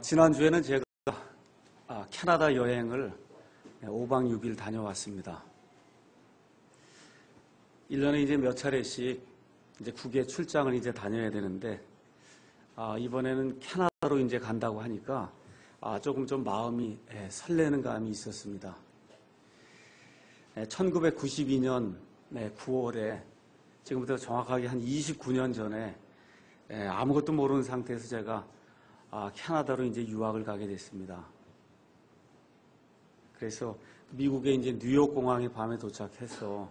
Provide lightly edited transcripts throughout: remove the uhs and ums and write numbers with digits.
지난주에는 제가 캐나다 여행을 5박 6일 다녀왔습니다. 1년에 이제 몇 차례씩 이제 국외 출장을 이제 다녀야 되는데, 이번에는 캐나다로 이제 간다고 하니까, 조금 좀 마음이 설레는 감이 있었습니다. 1992년 9월에 지금부터 정확하게 한 29년 전에 아무것도 모르는 상태에서 제가 캐나다로 이제 유학을 가게 됐습니다. 그래서 미국의 이제 뉴욕 공항에 밤에 도착해서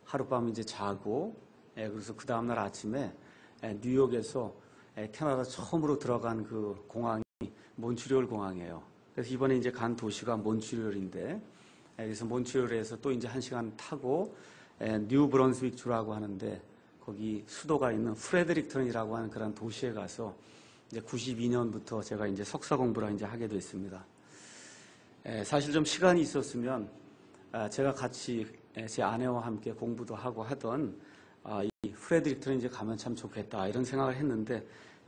하룻밤 이제 자고, 그래서 그 다음날 아침에 뉴욕에서 캐나다 처음으로 들어간 그 공항이 몬트리올 공항이에요. 그래서 이번에 이제 간 도시가 몬트리올인데, 그래서 몬트리올에서 또 이제 1시간 타고 뉴 브런스윅 주라고 하는데, 거기 수도가 있는 프레드릭턴이라고 하는 그런 도시에 가서 이제 92년부터 제가 이제 석사 공부를 이제 하게 됐습니다. 사실 좀 시간이 있었으면 제가 같이 제 아내와 함께 공부도 하고 하던 이 프레드릭턴에 이제 가면 참 좋겠다 이런 생각을 했는데,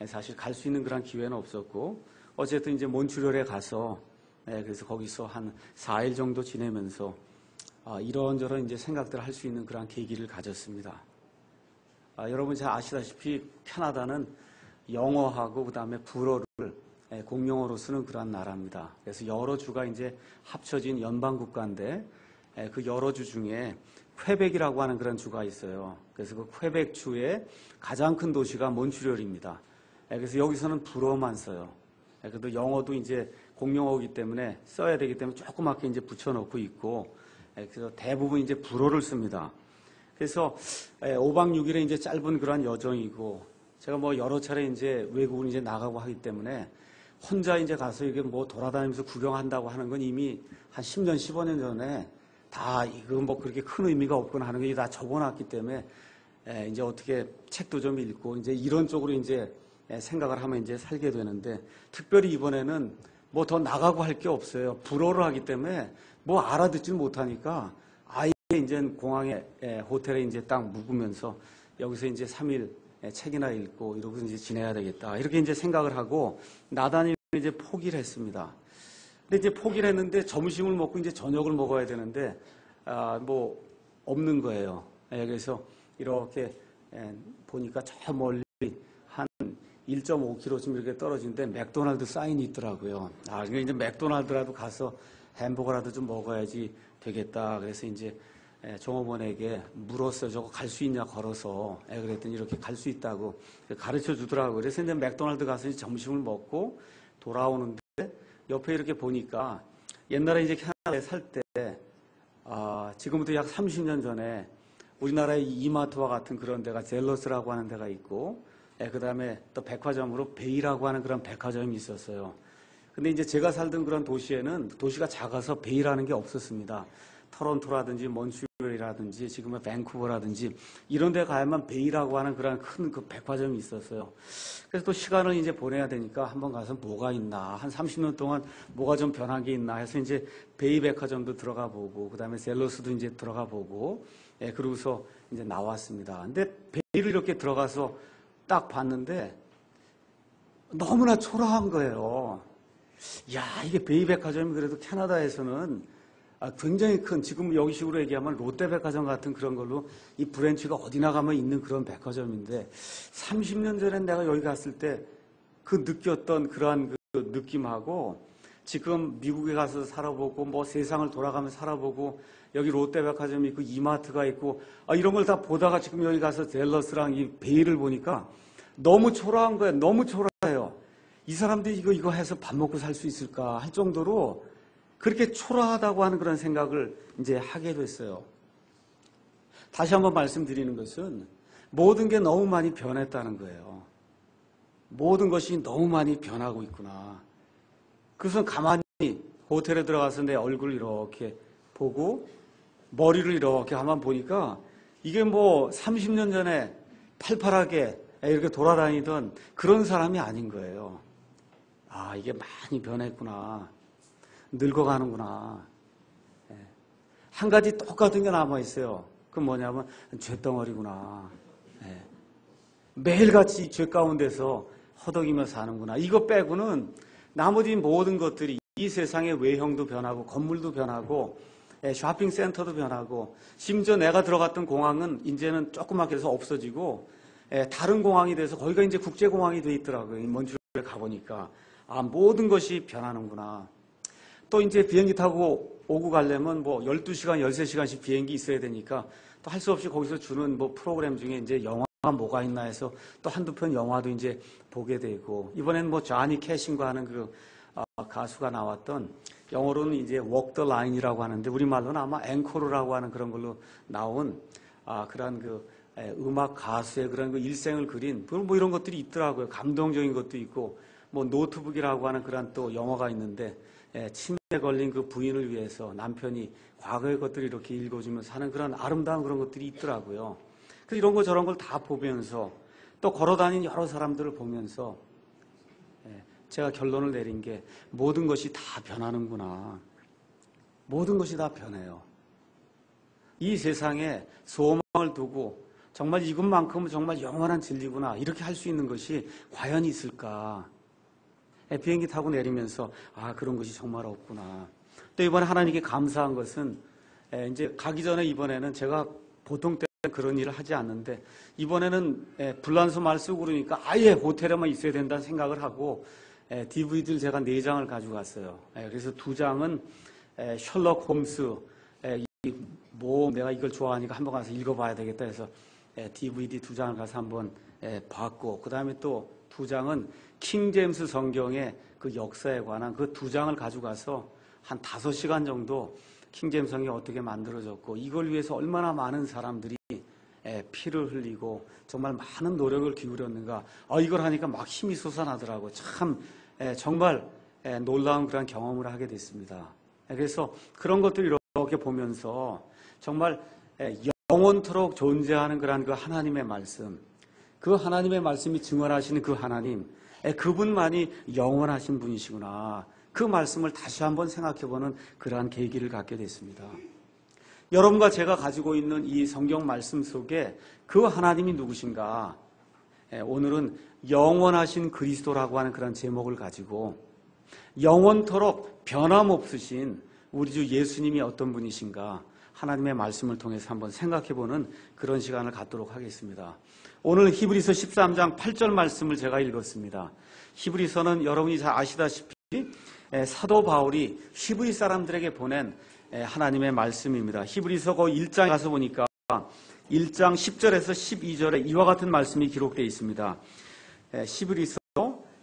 사실 갈 수 있는 그런 기회는 없었고, 어쨌든 이제 몬트리올에 가서 그래서 거기서 한 4일 정도 지내면서 이런저런 이제 생각들을 할 수 있는 그런 계기를 가졌습니다. 여러분 잘 아시다시피 캐나다는 영어하고 그다음에 불어를 공용어로 쓰는 그런 나라입니다. 그래서 여러 주가 이제 합쳐진 연방 국가인데, 그 여러 주 중에 퀘벡이라고 하는 그런 주가 있어요. 그래서 그 퀘벡 주의 가장 큰 도시가 몬트리올입니다. 그래서 여기서는 불어만 써요. 그래도 영어도 이제 공용어이기 때문에 써야 되기 때문에 조그맣게 이제 붙여놓고 있고, 그래서 대부분 이제 불어를 씁니다. 그래서 5박 6일의 이제 짧은 그런 여정이고, 제가 뭐 여러 차례 이제 외국을 이제 나가고 하기 때문에 혼자 이제 가서 이게 뭐 돌아다니면서 구경한다고 하는 건 이미 한 10년, 15년 전에 다 이거 뭐 그렇게 큰 의미가 없구나 하는 게 다 접어놨기 때문에 이제 어떻게 책도 좀 읽고 이제 이런 쪽으로 이제 생각을 하면 이제 살게 되는데, 특별히 이번에는 뭐 더 나가고 할 게 없어요. 불어를 하기 때문에 뭐 알아듣질 못하니까 아예 이제 공항에 호텔에 이제 딱 묵으면서 여기서 이제 3일 책이나 읽고 이러고 이제 지내야 되겠다 이렇게 이제 생각을 하고 나단히 이제 포기를 했습니다. 근데 이제 포기를 했는데 점심을 먹고 이제 저녁을 먹어야 되는데 뭐 없는 거예요. 그래서 이렇게 보니까 저 멀리 한 1.5km쯤 이렇게 떨어지는데 맥도날드 사인이 있더라고요. 그러니까 이제 맥도날드라도 가서 햄버거라도 좀 먹어야지 되겠다. 그래서 이제 종업원에게 물었어요. 저거 갈 수 있냐 걸어서. 그랬더니 이렇게 갈 수 있다고 가르쳐 주더라고요. 그래서 이제 맥도날드 가서 이제 점심을 먹고 돌아오는데 옆에 이렇게 보니까 옛날에 이제 캐나다에 살 때 지금부터 약 30년 전에 우리나라의 이마트와 같은 그런 데가 젤러스라고 하는 데가 있고, 그 다음에 또 백화점으로 베이라고 하는 그런 백화점이 있었어요. 근데 이제 제가 살던 그런 도시에는 도시가 작아서 베이라는 게 없었습니다. 토론토라든지 몬트리올이라든지 지금은 밴쿠버라든지 이런 데 가야만 베이라고 하는 그런 큰 그 백화점이 있었어요. 그래서 또 시간을 이제 보내야 되니까 한번 가서 뭐가 있나, 한 30년 동안 뭐가 좀 변한 게 있나 해서 이제 베이 백화점도 들어가 보고, 그 다음에 셀러스도 이제 들어가 보고, 그러고서 이제 나왔습니다. 근데 베이를 이렇게 들어가서 딱 봤는데 너무나 초라한 거예요. 야, 이게 베이 백화점이 그래도 캐나다에서는 굉장히 큰, 지금 여기식으로 얘기하면 롯데백화점 같은 그런 걸로 이 브랜치가 어디 나가면 있는 그런 백화점인데, 30년 전에 내가 여기 갔을 때 그 느꼈던 그러한 그 느낌하고 지금 미국에 가서 살아보고 뭐 세상을 돌아가면서 살아보고 여기 롯데백화점이 있고 이마트가 있고 이런 걸 다 보다가 지금 여기 가서 젤러스랑 이 베이를 보니까 너무 초라한 거예요. 너무 초라해요. 이 사람들이 이거 해서 밥 먹고 살 수 있을까 할 정도로 그렇게 초라하다고 하는 그런 생각을 이제 하게 됐어요. 다시 한번 말씀드리는 것은 모든 게 너무 많이 변했다는 거예요. 모든 것이 너무 많이 변하고 있구나. 그래서 가만히 호텔에 들어가서 내 얼굴 이렇게 보고 머리를 이렇게 한번 보니까 이게 뭐 30년 전에 팔팔하게 이렇게 돌아다니던 그런 사람이 아닌 거예요. 이게 많이 변했구나. 늙어가는구나. 한 가지 똑같은 게 남아있어요. 그건 뭐냐면 죄덩어리구나. 매일같이 죄 가운데서 허덕이며 사는구나. 이거 빼고는 나머지 모든 것들이 이 세상의 외형도 변하고 건물도 변하고 쇼핑센터도 변하고 심지어 내가 들어갔던 공항은 이제는 조그맣게 해서 없어지고 다른 공항이 돼서 거기가 이제 국제공항이 돼 있더라고요. 몬트리올에 가보니까 모든 것이 변하는구나. 또 이제 비행기 타고 오고 가려면 뭐 12시간, 13시간씩 비행기 있어야 되니까 또 할 수 없이 거기서 주는 뭐 프로그램 중에 이제 영화가 뭐가 있나 해서 또 한두 편 영화도 이제 보게 되고, 이번엔 뭐 자니 캐신과 하는 그 가수가 나왔던, 영어로는 이제 Walk the Line이라고 하는데 우리말로는 아마 앵코르라고 하는 그런 걸로 나온 그런 그 음악 가수의 그런 그 일생을 그린 뭐 이런 것들이 있더라고요. 감동적인 것도 있고, 뭐 노트북이라고 하는 그런 또 영화가 있는데 치매에 걸린 그 부인을 위해서 남편이 과거의 것들을 이렇게 읽어주면서 하는 그런 아름다운 그런 것들이 있더라고요. 그래서 이런 거 저런 걸 다 보면서 또 걸어다니는 여러 사람들을 보면서 제가 결론을 내린 게 모든 것이 다 변하는구나. 모든 것이 다 변해요. 이 세상에 소망을 두고 정말 이것만큼은 정말 영원한 진리구나 이렇게 할 수 있는 것이 과연 있을까? 비행기 타고 내리면서 그런 것이 정말 없구나. 또 이번에 하나님께 감사한 것은 이제 가기 전에 이번에는 제가 보통 때 그런 일을 하지 않는데 이번에는 불란서 말 쓰고 그러니까 아예 호텔에만 있어야 된다는 생각을 하고 DVD를 제가 4장을 가지고 갔어요. 그래서 2장은 셜록 홈스, 내가 이걸 좋아하니까 한번 가서 읽어봐야 되겠다 해서 DVD 2장을 가서 한번 봤고, 그 다음에 또 2장은 킹제임스 성경의 그 역사에 관한 그 2장을 가지고 가서 한 5시간 정도 킹제임스 성경이 어떻게 만들어졌고 이걸 위해서 얼마나 많은 사람들이 피를 흘리고 정말 많은 노력을 기울였는가, 이걸 하니까 막 힘이 솟아나더라고요. 참 정말 놀라운 그런 경험을 하게 됐습니다. 그래서 그런 것들을 이렇게 보면서 정말 영원토록 존재하는 그런 그 하나님의 말씀, 그 하나님의 말씀이 증언하시는 그 하나님, 그분만이 영원하신 분이시구나. 그 말씀을 다시 한번 생각해보는 그러한 계기를 갖게 됐습니다. 여러분과 제가 가지고 있는 이 성경 말씀 속에 그 하나님이 누구신가? 오늘은 영원하신 그리스도라고 하는 그런 제목을 가지고 영원토록 변함없으신 우리 주 예수님이 어떤 분이신가? 하나님의 말씀을 통해서 한번 생각해보는 그런 시간을 갖도록 하겠습니다. 오늘 히브리서 13장 8절 말씀을 제가 읽었습니다. 히브리서는 여러분이 잘 아시다시피 사도 바울이 히브리 사람들에게 보낸 하나님의 말씀입니다. 히브리서 그 1장에 가서 보니까 1장 10절에서 12절에 이와 같은 말씀이 기록되어 있습니다. 히브리서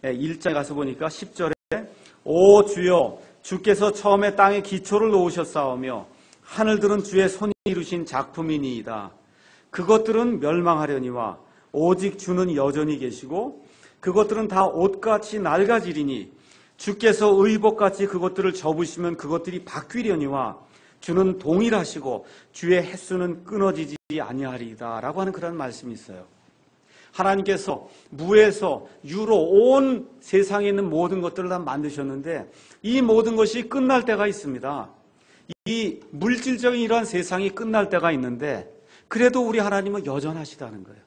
1장에 가서 보니까 10절에 오 주여 주께서 처음에 땅에 기초를 놓으셨사오며 하늘들은 주의 손이 이루신 작품이니이다. 그것들은 멸망하려니와 오직 주는 여전히 계시고 그것들은 다 옷같이 낡아지리니 주께서 의복같이 그것들을 접으시면 그것들이 바뀌려니와 주는 동일하시고 주의 횟수는 끊어지지 아니하리이다 라고 하는 그런 말씀이 있어요. 하나님께서 무에서 유로 온 세상에 있는 모든 것들을 다 만드셨는데 이 모든 것이 끝날 때가 있습니다. 이 물질적인 이러한 세상이 끝날 때가 있는데 그래도 우리 하나님은 여전하시다는 거예요.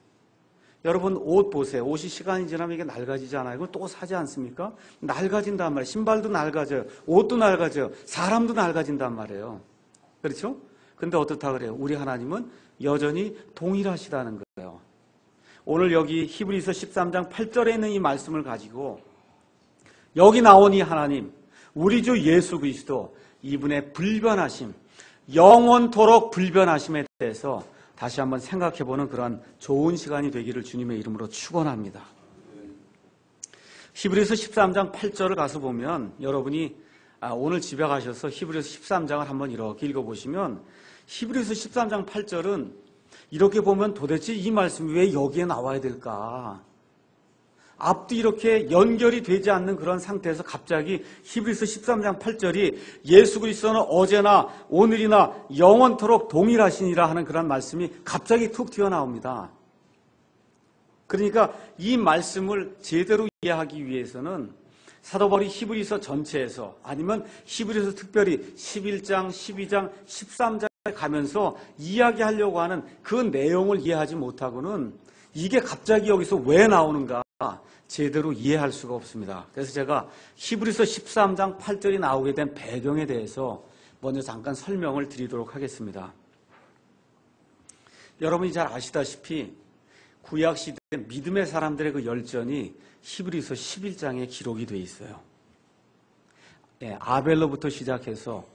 여러분 옷 보세요. 옷이 시간이 지나면 이게 낡아지지 않아요? 이걸 또 사지 않습니까? 낡아진단 말이에요. 신발도 낡아져요. 옷도 낡아져요. 사람도 낡아진단 말이에요. 그렇죠? 근데 어떻다 그래요? 우리 하나님은 여전히 동일하시다는 거예요. 오늘 여기 히브리서 13장 8절에 있는 이 말씀을 가지고 여기 나온 이 하나님, 우리 주 예수 그리스도, 이분의 불변하심, 영원토록 불변하심에 대해서 다시 한번 생각해보는 그런 좋은 시간이 되기를 주님의 이름으로 축원합니다. 히브리서 13장 8절을 가서 보면 여러분이 오늘 집에 가셔서 히브리서 13장을 한번 이렇게 읽어보시면 히브리서 13장 8절은 이렇게 보면 도대체 이 말씀이 왜 여기에 나와야 될까? 앞도 이렇게 연결이 되지 않는 그런 상태에서 갑자기 히브리서 13장 8절이 예수 그리스도는 어제나 오늘이나 영원토록 동일하시니라 하는 그런 말씀이 갑자기 툭 튀어나옵니다. 그러니까 이 말씀을 제대로 이해하기 위해서는 사도 바울이 히브리서 전체에서 아니면 히브리서 특별히 11장, 12장, 13장에 가면서 이야기하려고 하는 그 내용을 이해하지 못하고는 이게 갑자기 여기서 왜 나오는가? 제대로 이해할 수가 없습니다. 그래서 제가 히브리서 13장 8절이 나오게 된 배경에 대해서 먼저 잠깐 설명을 드리도록 하겠습니다. 여러분이 잘 아시다시피 구약시대 믿음의 사람들의 그 열전이 히브리서 11장에 기록이 되어 있어요. 아벨로부터 시작해서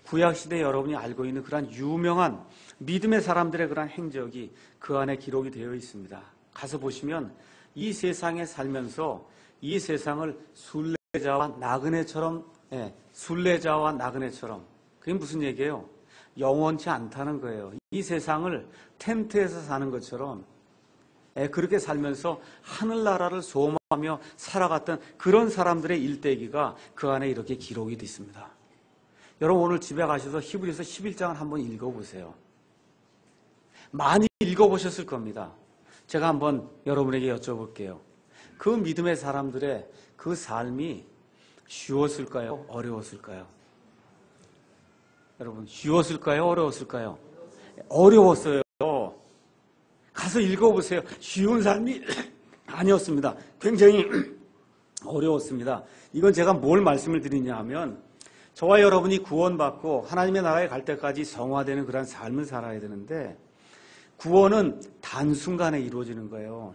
구약시대 여러분이 알고 있는 그런 유명한 믿음의 사람들의 그런 행적이 그 안에 기록이 되어 있습니다. 가서 보시면 이 세상에 살면서 이 세상을 순례자와 나그네처럼, 순례자와 나그네처럼, 그게 무슨 얘기예요? 영원치 않다는 거예요. 이 세상을 텐트에서 사는 것처럼 그렇게 살면서 하늘나라를 소망하며 살아갔던 그런 사람들의 일대기가 그 안에 이렇게 기록이 되어 있습니다. 여러분 오늘 집에 가셔서 히브리서 11장을 한번 읽어보세요. 많이 읽어보셨을 겁니다. 제가 한번 여러분에게 여쭤볼게요. 그 믿음의 사람들의 그 삶이 쉬웠을까요? 어려웠을까요? 여러분 쉬웠을까요? 어려웠을까요? 어려웠어요. 가서 읽어보세요. 쉬운 삶이 아니었습니다. 굉장히 어려웠습니다. 이건 제가 뭘 말씀을 드리냐 하면 저와 여러분이 구원받고 하나님의 나라에 갈 때까지 성화되는 그런 삶을 살아야 되는데 구원은 단순간에 이루어지는 거예요.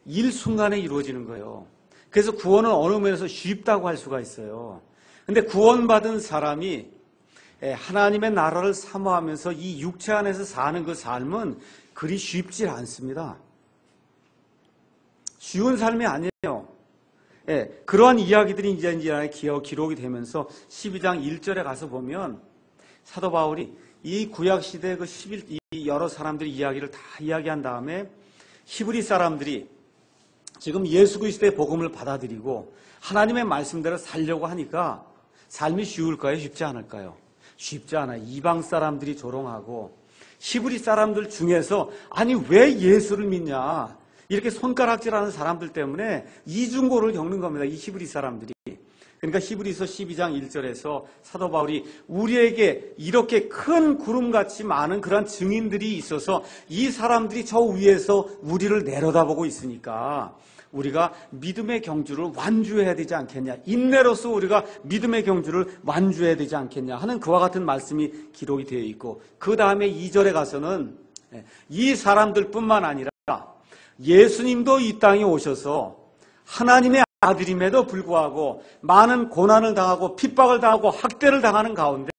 일순간에 이루어지는 거예요. 그래서 구원은 어느 면에서 쉽다고 할 수가 있어요. 근데 구원받은 사람이 하나님의 나라를 사모하면서 이 육체 안에서 사는 그 삶은 그리 쉽지 않습니다. 쉬운 삶이 아니에요. 그러한 이야기들이 이제 기록이 되면서 12장 1절에 가서 보면 사도 바울이 이 구약시대 이 여러 사람들의 이야기를 다 이야기한 다음에 히브리 사람들이 지금 예수 그리스도의 복음을 받아들이고 하나님의 말씀대로 살려고 하니까 삶이 쉬울까요? 쉽지 않을까요? 쉽지 않아요. 이방 사람들이 조롱하고 히브리 사람들 중에서 아니 왜 예수를 믿냐 이렇게 손가락질하는 사람들 때문에 이중고를 겪는 겁니다. 이 히브리 사람들이. 그러니까 히브리서 12장 1절에서 사도 바울이 우리에게 이렇게 큰 구름같이 많은 그런 증인들이 있어서 이 사람들이 저 위에서 우리를 내려다보고 있으니까 우리가 믿음의 경주를 완주해야 되지 않겠냐. 인내로서 우리가 믿음의 경주를 완주해야 되지 않겠냐 하는 그와 같은 말씀이 기록이 되어 있고 그 다음에 2절에 가서는 이 사람들뿐만 아니라 예수님도 이 땅에 오셔서 하나님의 아들임에도 불구하고 많은 고난을 당하고 핍박을 당하고 학대를 당하는 가운데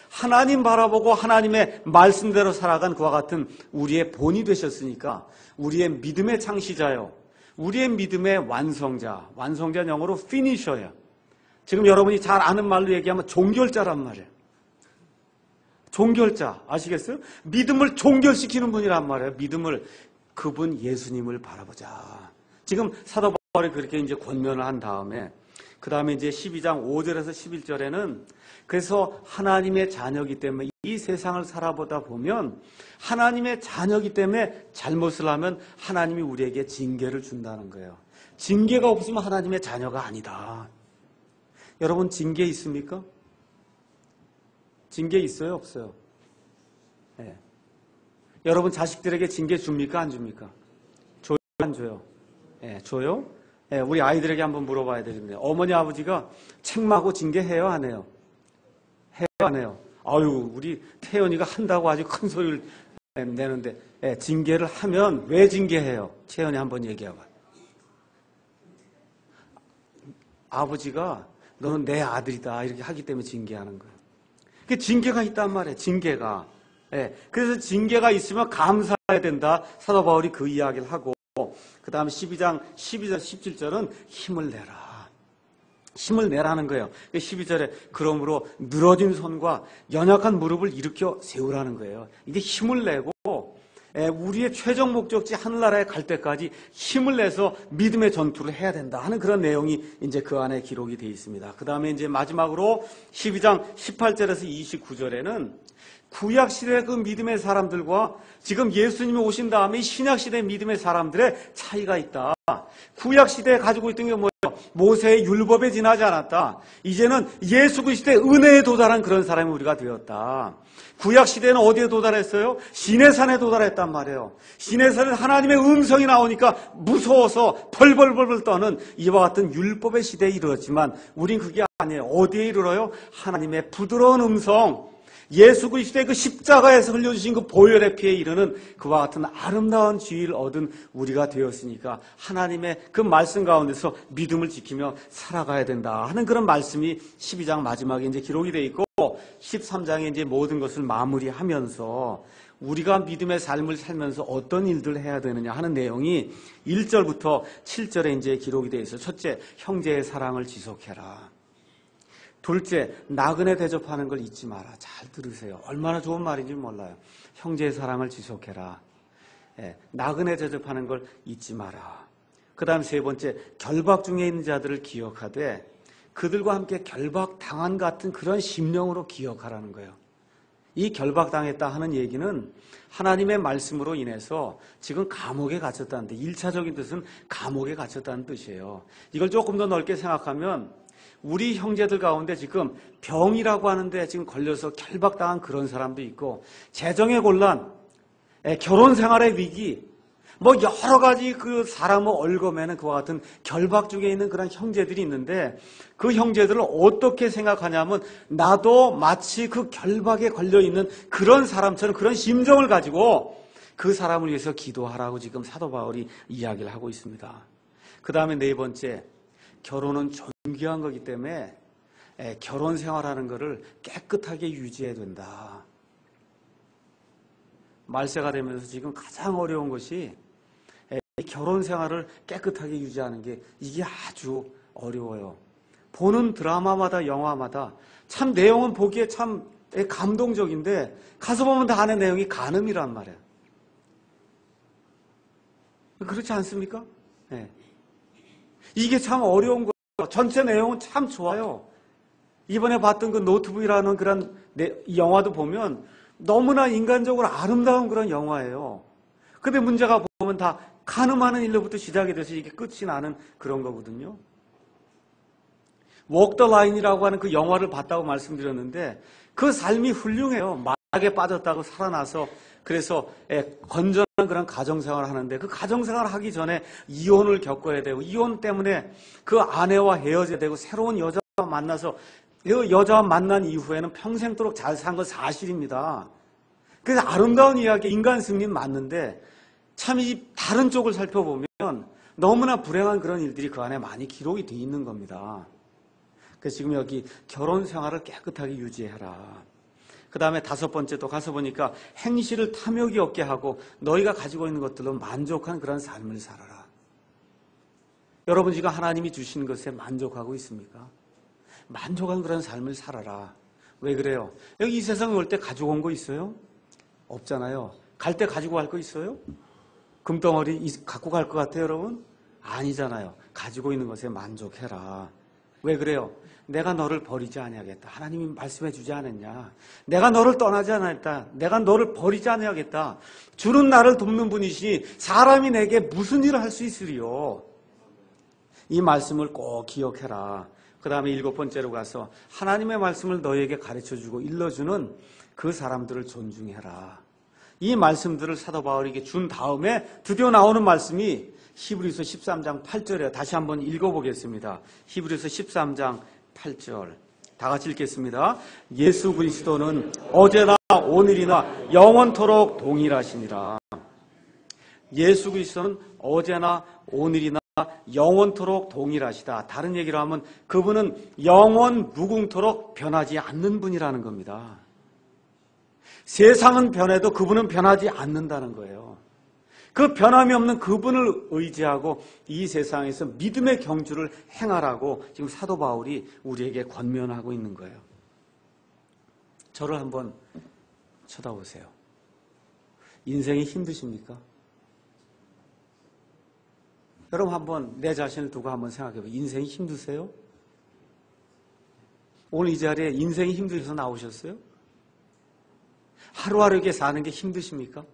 하나님 바라보고 하나님의 말씀대로 살아간 그와 같은 우리의 본이 되셨으니까 우리의 믿음의 창시자요. 우리의 믿음의 완성자. 완성자 영어로 finisher예요. 지금 여러분이 잘 아는 말로 얘기하면 종결자란 말이에요. 종결자. 아시겠어요? 믿음을 종결시키는 분이란 말이에요. 믿음을 그분 예수님을 바라보자. 지금 사도 바울이 그렇게 이제 권면을 한 다음에 그 다음에 이제 12장 5절에서 11절에는 그래서 하나님의 자녀이기 때문에 이 세상을 살아보다 보면 하나님의 자녀이기 때문에 잘못을 하면 하나님이 우리에게 징계를 준다는 거예요. 징계가 없으면 하나님의 자녀가 아니다. 여러분 징계 있습니까? 징계 있어요? 없어요? 네. 여러분 자식들에게 징계 줍니까? 안 줍니까? 줘요? 안 줘요? 네, 줘요? 네, 우리 아이들에게 한번 물어봐야 되는데 어머니 아버지가 책망하고 징계해요? 안 해요? 해요? 안 해요? 아유 우리 태연이가 한다고 아주 큰 소리를 내는데 징계를 하면 왜 징계해요? 태연이 한번 얘기해봐. 아버지가 너는 내 아들이다 이렇게 하기 때문에 징계하는 거예요. 그 징계가 있단 말이에요. 징계가. 그래서 징계가 있으면 감사해야 된다. 사도 바울이 그 이야기를 하고 그 다음 12장 12절 17절은 힘을 내라. 힘을 내라는 거예요. 12절에 그러므로 늘어진 손과 연약한 무릎을 일으켜 세우라는 거예요. 이게 힘을 내고 우리의 최종 목적지 하늘나라에 갈 때까지 힘을 내서 믿음의 전투를 해야 된다 하는 그런 내용이 이제 그 안에 기록이 되어 있습니다. 그 다음에 이제 마지막으로 12장 18절에서 29절에는 구약시대의 그 믿음의 사람들과 지금 예수님이 오신 다음에 신약시대의 믿음의 사람들의 차이가 있다. 구약시대에 가지고 있던 게 뭐예요? 모세의 율법에 지나지 않았다. 이제는 예수 그리스도의 은혜에 도달한 그런 사람이 우리가 되었다. 구약 시대는 어디에 도달했어요? 시내산에 도달했단 말이에요. 시내산에 하나님의 음성이 나오니까 무서워서 벌벌벌벌 떠는 이와 같은 율법의 시대에 이르렀지만 우린 그게 아니에요. 어디에 이르러요? 하나님의 부드러운 음성, 예수 그리스도의 그 십자가에서 흘려주신 그 보혈의 피에 이르는 그와 같은 아름다운 지위를 얻은 우리가 되었으니까 하나님의 그 말씀 가운데서 믿음을 지키며 살아가야 된다 하는 그런 말씀이 12장 마지막에 이제 기록이 되어 있고 13장에 이제 모든 것을 마무리하면서 우리가 믿음의 삶을 살면서 어떤 일들을 해야 되느냐 하는 내용이 1절부터 7절에 이제 기록이 되어 있어요. 첫째, 형제의 사랑을 지속해라. 둘째, 나그네 대접하는 걸 잊지 마라. 잘 들으세요. 얼마나 좋은 말인지 몰라요. 형제의 사랑을 지속해라. 나그네 대접하는 걸 잊지 마라. 그 다음 세 번째, 결박 중에 있는 자들을 기억하되 그들과 함께 결박당한 같은 그런 심령으로 기억하라는 거예요. 이 결박당했다 하는 얘기는 하나님의 말씀으로 인해서 지금 감옥에 갇혔다는데 1차적인 뜻은 감옥에 갇혔다는 뜻이에요. 이걸 조금 더 넓게 생각하면 우리 형제들 가운데 지금 병이라고 하는데 지금 걸려서 결박당한 그런 사람도 있고 재정의 곤란, 결혼 생활의 위기, 뭐 여러 가지 그 사람을 얽어매는 그와 같은 결박 중에 있는 그런 형제들이 있는데 그 형제들을 어떻게 생각하냐면 나도 마치 그 결박에 걸려있는 그런 사람처럼 그런 심정을 가지고 그 사람을 위해서 기도하라고 지금 사도 바울이 이야기를 하고 있습니다. 그 다음에 네 번째, 결혼은 존귀한 거기 때문에 결혼 생활하는 것을 깨끗하게 유지해야 된다. 말세가 되면서 지금 가장 어려운 것이 결혼 생활을 깨끗하게 유지하는 게 이게 아주 어려워요. 보는 드라마마다 영화마다 참 내용은 보기에 참 감동적인데 가서 보면 다 안에 내용이 간음이란 말이에요. 그렇지 않습니까? 네. 이게 참 어려운 거예요. 전체 내용은 참 좋아요. 이번에 봤던 그 노트북이라는 그런 영화도 보면 너무나 인간적으로 아름다운 그런 영화예요. 근데 문제가 보면 다 간음하는 일로부터 시작이 돼서 이게 끝이 나는 그런 거거든요. Walk the Line이라고 하는 그 영화를 봤다고 말씀드렸는데 그 삶이 훌륭해요. 마약에 빠졌다고 살아나서 그래서 건전한 그런 가정생활을 하는데 그 가정생활을 하기 전에 이혼을 겪어야 되고 이혼 때문에 그 아내와 헤어져야 되고 새로운 여자와 만나서 그 여자와 만난 이후에는 평생도록 잘 산 건 사실입니다. 그래서 아름다운 이야기, 인간 승리는 맞는데 참 이 다른 쪽을 살펴보면 너무나 불행한 그런 일들이 그 안에 많이 기록이 돼 있는 겁니다. 그래서 지금 여기 결혼 생활을 깨끗하게 유지해라. 그 다음에 다섯 번째 또 가서 보니까 행실을 탐욕이 없게 하고 너희가 가지고 있는 것들로 만족한 그런 삶을 살아라. 여러분 지금 하나님이 주신 것에 만족하고 있습니까? 만족한 그런 삶을 살아라. 왜 그래요? 여기 이 세상에 올 때 가지고 온 거 있어요? 없잖아요. 갈 때 가지고 갈 거 있어요? 금덩어리 갖고 갈 것 같아요, 여러분? 아니잖아요. 가지고 있는 것에 만족해라. 왜 그래요? 내가 너를 버리지 아니하겠다. 하나님이 말씀해 주지 않았냐? 내가 너를 떠나지 않았다. 내가 너를 버리지 아니하겠다. 주는 나를 돕는 분이시니 사람이 내게 무슨 일을 할 수 있으리요? 이 말씀을 꼭 기억해라. 그 다음에 일곱 번째로 가서 하나님의 말씀을 너에게 가르쳐주고 일러주는 그 사람들을 존중해라. 이 말씀들을 사도 바울에게 준 다음에 드디어 나오는 말씀이 히브리서 13장 8절이에요. 다시 한번 읽어보겠습니다. 히브리서 13장 8절. 다 같이 읽겠습니다. 예수 그리스도는 어제나 오늘이나 영원토록 동일하시니라. 예수 그리스도는 어제나 오늘이나 영원토록 동일하시다. 다른 얘기로 하면 그분은 영원 무궁토록 변하지 않는 분이라는 겁니다. 세상은 변해도 그분은 변하지 않는다는 거예요. 그 변함이 없는 그분을 의지하고 이 세상에서 믿음의 경주를 행하라고 지금 사도 바울이 우리에게 권면하고 있는 거예요. 저를 한번 쳐다보세요. 인생이 힘드십니까? 여러분 한번 내 자신을 두고 한번 생각해봐요. 인생이 힘드세요? 오늘 이 자리에 인생이 힘드셔서 나오셨어요? 하루하루 이렇게 사는 게 힘드십니까?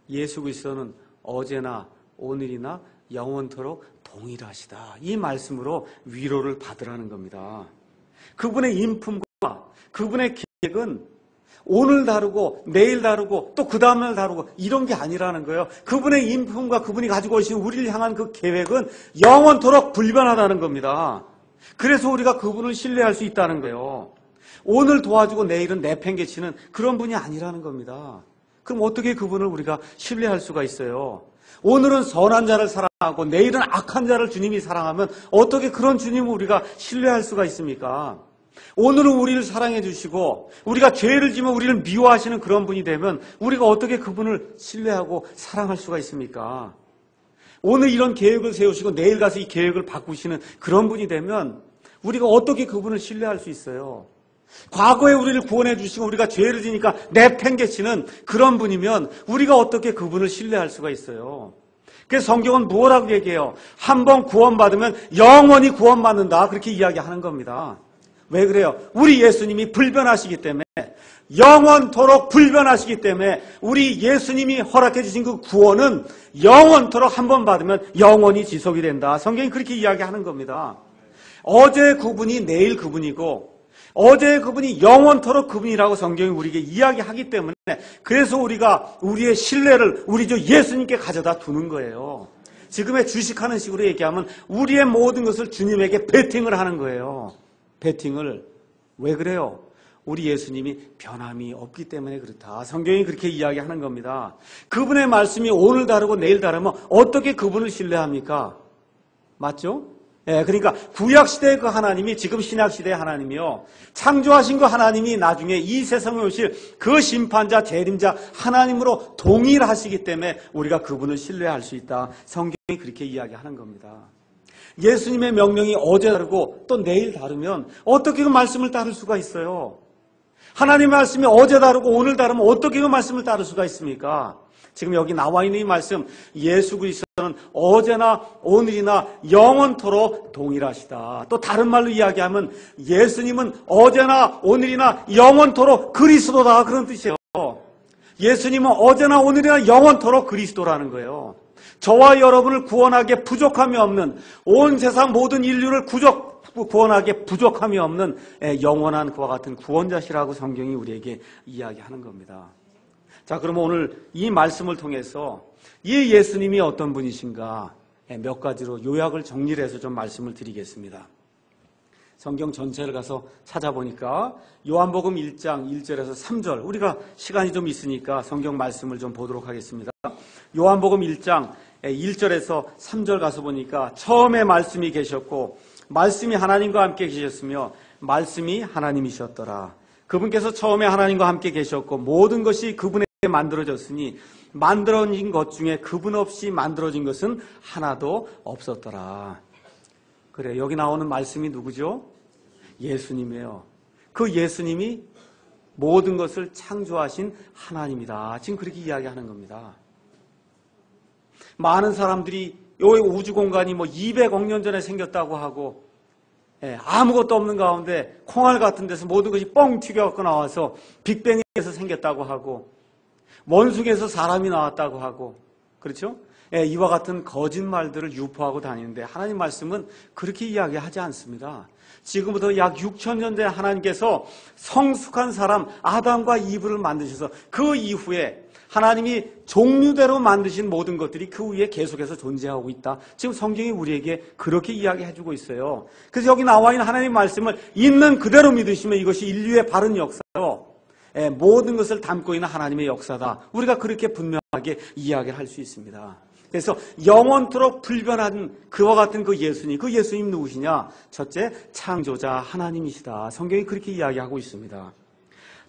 예수 그리스도는 어제나 오늘이나 영원토록 동일하시다. 이 말씀으로 위로를 받으라는 겁니다. 그분의 인품과 그분의 계획은 오늘 다르고 내일 다르고 또 그 다음날 다르고 이런 게 아니라는 거예요. 그분의 인품과 그분이 가지고 오신 우리를 향한 그 계획은 영원토록 불변하다는 겁니다. 그래서 우리가 그분을 신뢰할 수 있다는 거예요. 오늘 도와주고 내일은 내팽개치는 그런 분이 아니라는 겁니다. 그럼 어떻게 그분을 우리가 신뢰할 수가 있어요? 오늘은 선한 자를 사랑하고 내일은 악한 자를 주님이 사랑하면 어떻게 그런 주님을 우리가 신뢰할 수가 있습니까? 오늘은 우리를 사랑해 주시고 우리가 죄를 지면 우리를 미워하시는 그런 분이 되면 우리가 어떻게 그분을 신뢰하고 사랑할 수가 있습니까? 오늘 이런 계획을 세우시고 내일 가서 이 계획을 바꾸시는 그런 분이 되면 우리가 어떻게 그분을 신뢰할 수 있어요? 과거에 우리를 구원해 주시고 우리가 죄를 지니까 내팽개치는 그런 분이면 우리가 어떻게 그분을 신뢰할 수가 있어요? 그래서 성경은 뭐라고 얘기해요? 한번 구원받으면 영원히 구원받는다. 그렇게 이야기하는 겁니다. 왜 그래요? 우리 예수님이 불변하시기 때문에, 영원토록 불변하시기 때문에 우리 예수님이 허락해 주신 그 구원은 영원토록 한 번 받으면 영원히 지속이 된다. 성경이 그렇게 이야기하는 겁니다. 어제 그분이 내일 그분이고 어제 그분이 영원토록 그분이라고 성경이 우리에게 이야기하기 때문에 그래서 우리가 우리의 신뢰를 우리 주 예수님께 가져다 두는 거예요. 지금의 주식하는 식으로 얘기하면 우리의 모든 것을 주님에게 베팅을 하는 거예요. 베팅을. 왜 그래요? 우리 예수님이 변함이 없기 때문에 그렇다. 성경이 그렇게 이야기하는 겁니다. 그분의 말씀이 오늘 다르고 내일 다르면 어떻게 그분을 신뢰합니까? 맞죠? 예, 그러니까 구약시대의 그 하나님이 지금 신약시대의 하나님이요. 창조하신 그 하나님이 나중에 이 세상에 오실 그 심판자, 재림자 하나님으로 동일하시기 때문에 우리가 그분을 신뢰할 수 있다. 성경이 그렇게 이야기하는 겁니다. 예수님의 명령이 어제 다르고 또 내일 다르면 어떻게 그 말씀을 따를 수가 있어요? 하나님의 말씀이 어제 다르고 오늘 다르면 어떻게 그 말씀을 따를 수가 있습니까? 지금 여기 나와 있는 이 말씀, 예수 그리스도는 어제나 오늘이나 영원토록 동일하시다. 또 다른 말로 이야기하면 예수님은 어제나 오늘이나 영원토록 그리스도다. 그런 뜻이에요. 예수님은 어제나 오늘이나 영원토록 그리스도라는 거예요. 저와 여러분을 구원하기에 부족함이 없는, 온 세상 모든 인류를 구원하기에 부족함이 없는 영원한 그와 같은 구원자시라고 성경이 우리에게 이야기하는 겁니다. 자, 그럼 오늘 이 말씀을 통해서 이 예수님이 어떤 분이신가 몇 가지로 요약을 정리를 해서 좀 말씀을 드리겠습니다. 성경 전체를 가서 찾아보니까 요한복음 1장 1절에서 3절, 우리가 시간이 좀 있으니까 성경 말씀을 좀 보도록 하겠습니다. 요한복음 1장 1절에서 3절 가서 보니까 처음에 말씀이 계셨고 말씀이 하나님과 함께 계셨으며 말씀이 하나님이셨더라. 그분께서 처음에 하나님과 함께 계셨고 모든 것이 그분에게 만들어졌으니 만들어진 것 중에 그분 없이 만들어진 것은 하나도 없었더라. 그래, 여기 나오는 말씀이 누구죠? 예수님이에요. 그 예수님이 모든 것을 창조하신 하나님이다. 지금 그렇게 이야기하는 겁니다. 많은 사람들이 여기 우주 공간이 200억 년 전에 생겼다고 하고, 아무것도 없는 가운데 콩알 같은 데서 모든 것이 뻥 튀겨갖고 나와서 빅뱅에서 생겼다고 하고, 원숭이에서 사람이 나왔다고 하고, 그렇죠? 이와 같은 거짓말들을 유포하고 다니는데 하나님 말씀은 그렇게 이야기하지 않습니다. 지금부터 약 6,000년 전에 하나님께서 성숙한 사람 아담과 이브를 만드셔서 그 이후에 하나님이 종류대로 만드신 모든 것들이 그 위에 계속해서 존재하고 있다. 지금 성경이 우리에게 그렇게 이야기해주고 있어요. 그래서 여기 나와 있는 하나님 말씀을 있는 그대로 믿으시면 이것이 인류의 바른 역사요. 모든 것을 담고 있는 하나님의 역사다. 우리가 그렇게 분명하게 이야기를 할 수 있습니다. 그래서 영원토록 불변한 그와 같은 그 예수님 누구시냐? 첫째, 창조자 하나님이시다. 성경이 그렇게 이야기하고 있습니다.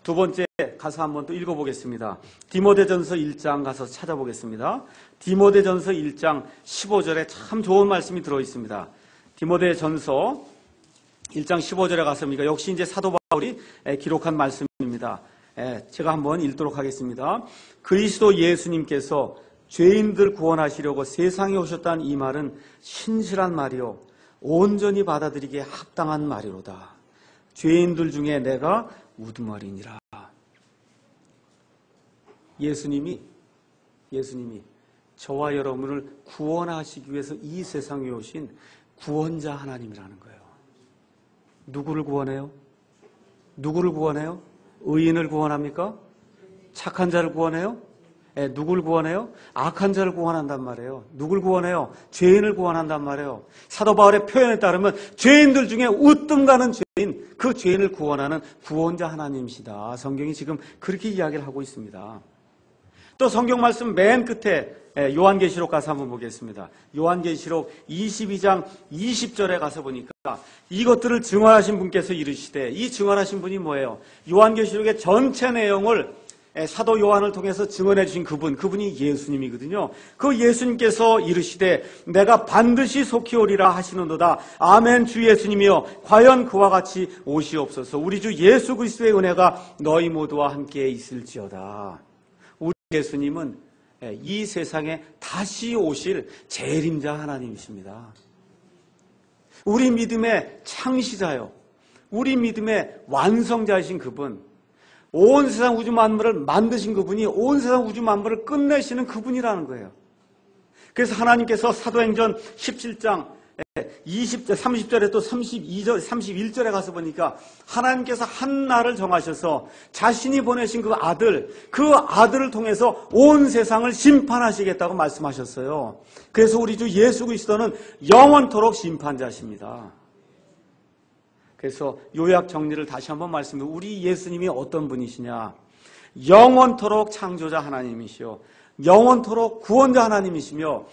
두 번째, 가서 한번 또 읽어보겠습니다. 디모데전서 1장 가서 찾아보겠습니다. 디모데전서 1장 15절에 참 좋은 말씀이 들어있습니다. 디모데전서 1장 15절에 가서입니다. 역시 이제 사도 바울이 기록한 말씀입니다. 제가 한번 읽도록 하겠습니다. 그리스도 예수님께서 죄인들 구원하시려고 세상에 오셨다는 이 말은 신실한 말이요 온전히 받아들이기에 합당한 말이로다. 죄인들 중에 내가 우두머리니라. 예수님이 저와 여러분을 구원하시기 위해서 이 세상에 오신 구원자 하나님이라는 거예요. 누구를 구원해요? 누구를 구원해요? 의인을 구원합니까? 착한 자를 구원해요? 누굴 구원해요? 악한 자를 구원한단 말이에요. 누굴 구원해요? 죄인을 구원한단 말이에요. 사도 바울의 표현에 따르면 죄인들 중에 우뜸 가는 죄인, 그 죄인을 구원하는 구원자 하나님이시다. 성경이 지금 그렇게 이야기를 하고 있습니다. 또 성경 말씀 맨 끝에 요한계시록 가서 한번 보겠습니다. 요한계시록 22장 20절에 가서 보니까 이것들을 증언하신 분께서 이르시되, 이 증언하신 분이 뭐예요? 요한계시록의 전체 내용을 사도 요한을 통해서 증언해 주신 그분이 예수님이거든요. 그 예수님께서 이르시되 내가 반드시 속히 오리라 하시는도다. 아멘. 주 예수님이여 과연 그와 같이 오시옵소서. 우리 주 예수 그리스도의 은혜가 너희 모두와 함께 있을지어다. 우리 예수님은 이 세상에 다시 오실 재림자 하나님이십니다. 우리 믿음의 창시자요, 우리 믿음의 완성자이신 그분, 온 세상 우주 만물을 만드신 그분이 온 세상 우주 만물을 끝내시는 그분이라는 거예요. 그래서 하나님께서 사도행전 17장 20절, 30절에 또 32절, 31절에 가서 보니까 하나님께서 한 날을 정하셔서 자신이 보내신 그 아들을 통해서 온 세상을 심판하시겠다고 말씀하셨어요. 그래서 우리 주 예수 그리스도는 영원토록 심판자십니다. 그래서 요약 정리를 다시 한번 말씀드리면 우리 예수님이 어떤 분이시냐? 영원토록 창조자 하나님이시요, 영원토록 구원자 하나님이시며,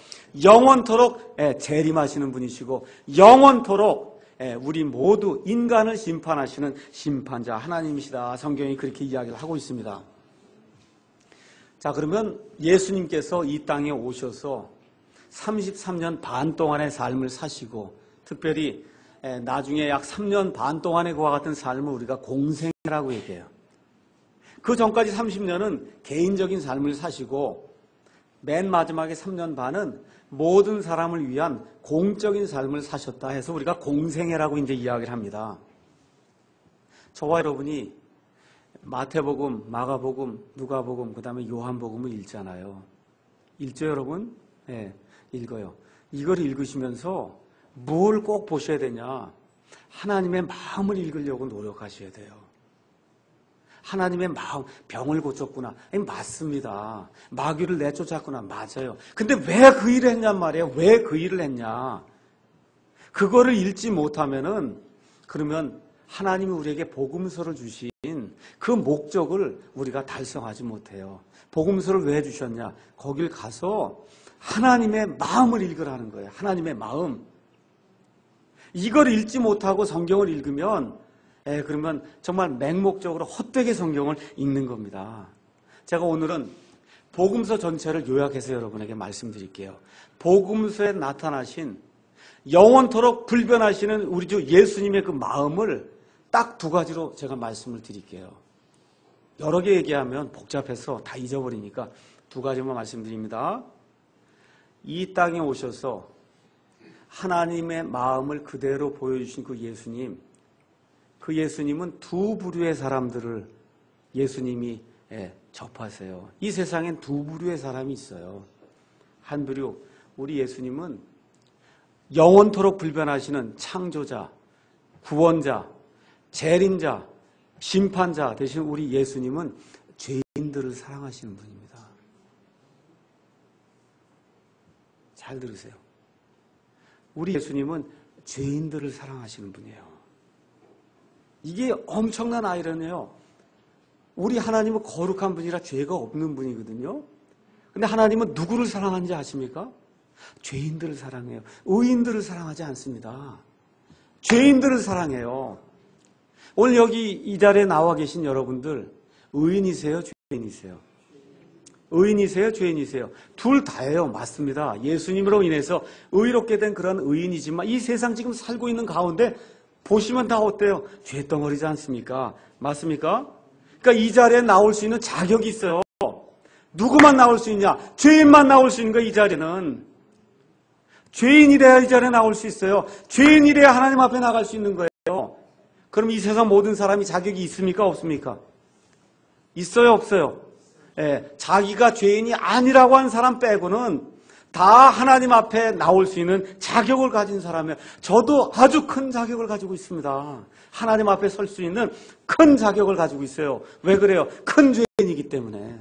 영원토록 재림하시는 분이시고, 영원토록 우리 모두 인간을 심판하시는 심판자 하나님이시다. 성경이 그렇게 이야기를 하고 있습니다. 자, 그러면 예수님께서 이 땅에 오셔서 33년 반 동안의 삶을 사시고, 특별히 나중에 약 3년 반 동안의 그와 같은 삶을 우리가 공생이라고 얘기해요. 그 전까지 30년은 개인적인 삶을 사시고 맨 마지막에 3년 반은 모든 사람을 위한 공적인 삶을 사셨다 해서 우리가 공생애라고 이제 이야기를 합니다. 저와 여러분이 마태복음, 마가복음, 누가복음, 그 다음에 요한복음을 읽잖아요. 읽죠, 여러분? 네, 읽어요. 이걸 읽으시면서 뭘 꼭 보셔야 되냐? 하나님의 마음을 읽으려고 노력하셔야 돼요. 하나님의 마음, 병을 고쳤구나. 맞습니다. 마귀를 내쫓았구나. 맞아요. 근데 왜 그 일을 했냔 말이에요. 왜 그 일을 했냐? 그거를 읽지 못하면은, 그러면 하나님이 우리에게 복음서를 주신 그 목적을 우리가 달성하지 못해요. 복음서를 왜 주셨냐? 거길 가서 하나님의 마음을 읽으라는 거예요. 하나님의 마음. 이걸 읽지 못하고 성경을 읽으면 그러면 정말 맹목적으로 헛되게 성경을 읽는 겁니다. 제가 오늘은 복음서 전체를 요약해서 여러분에게 말씀드릴게요. 복음서에 나타나신 영원토록 불변하시는 우리 주 예수님의 그 마음을 딱 두 가지로 제가 말씀을 드릴게요. 여러 개 얘기하면 복잡해서 다 잊어버리니까 두 가지만 말씀드립니다. 이 땅에 오셔서 하나님의 마음을 그대로 보여주신 그 예수님, 그 예수님은 두 부류의 사람들을 예수님이 접하세요. 이 세상엔 두 부류의 사람이 있어요. 한 부류, 우리 예수님은 영원토록 불변하시는 창조자, 구원자, 재림자, 심판자 대신 우리 예수님은 죄인들을 사랑하시는 분입니다. 잘 들으세요. 우리 예수님은 죄인들을 사랑하시는 분이에요. 이게 엄청난 아이러니예요. 우리 하나님은 거룩한 분이라 죄가 없는 분이거든요. 근데 하나님은 누구를 사랑하는지 아십니까? 죄인들을 사랑해요. 의인들을 사랑하지 않습니다. 죄인들을 사랑해요. 오늘 여기 이 자리에 나와 계신 여러분들 의인이세요? 죄인이세요? 의인이세요? 죄인이세요? 둘 다예요. 맞습니다. 예수님으로 인해서 의롭게 된 그런 의인이지만 이 세상 지금 살고 있는 가운데 보시면 다 어때요? 죄덩어리지 않습니까? 맞습니까? 그러니까 이 자리에 나올 수 있는 자격이 있어요. 누구만 나올 수 있냐? 죄인만 나올 수 있는 거예요. 이 자리는. 죄인이래야 이 자리에 나올 수 있어요. 죄인이래야 하나님 앞에 나갈 수 있는 거예요. 그럼 이 세상 모든 사람이 자격이 있습니까? 없습니까? 있어요? 없어요? 자기가 죄인이 아니라고 한 사람 빼고는 다 하나님 앞에 나올 수 있는 자격을 가진 사람이에요. 저도 아주 큰 자격을 가지고 있습니다. 하나님 앞에 설 수 있는 큰 자격을 가지고 있어요. 왜 그래요? 큰 죄인이기 때문에.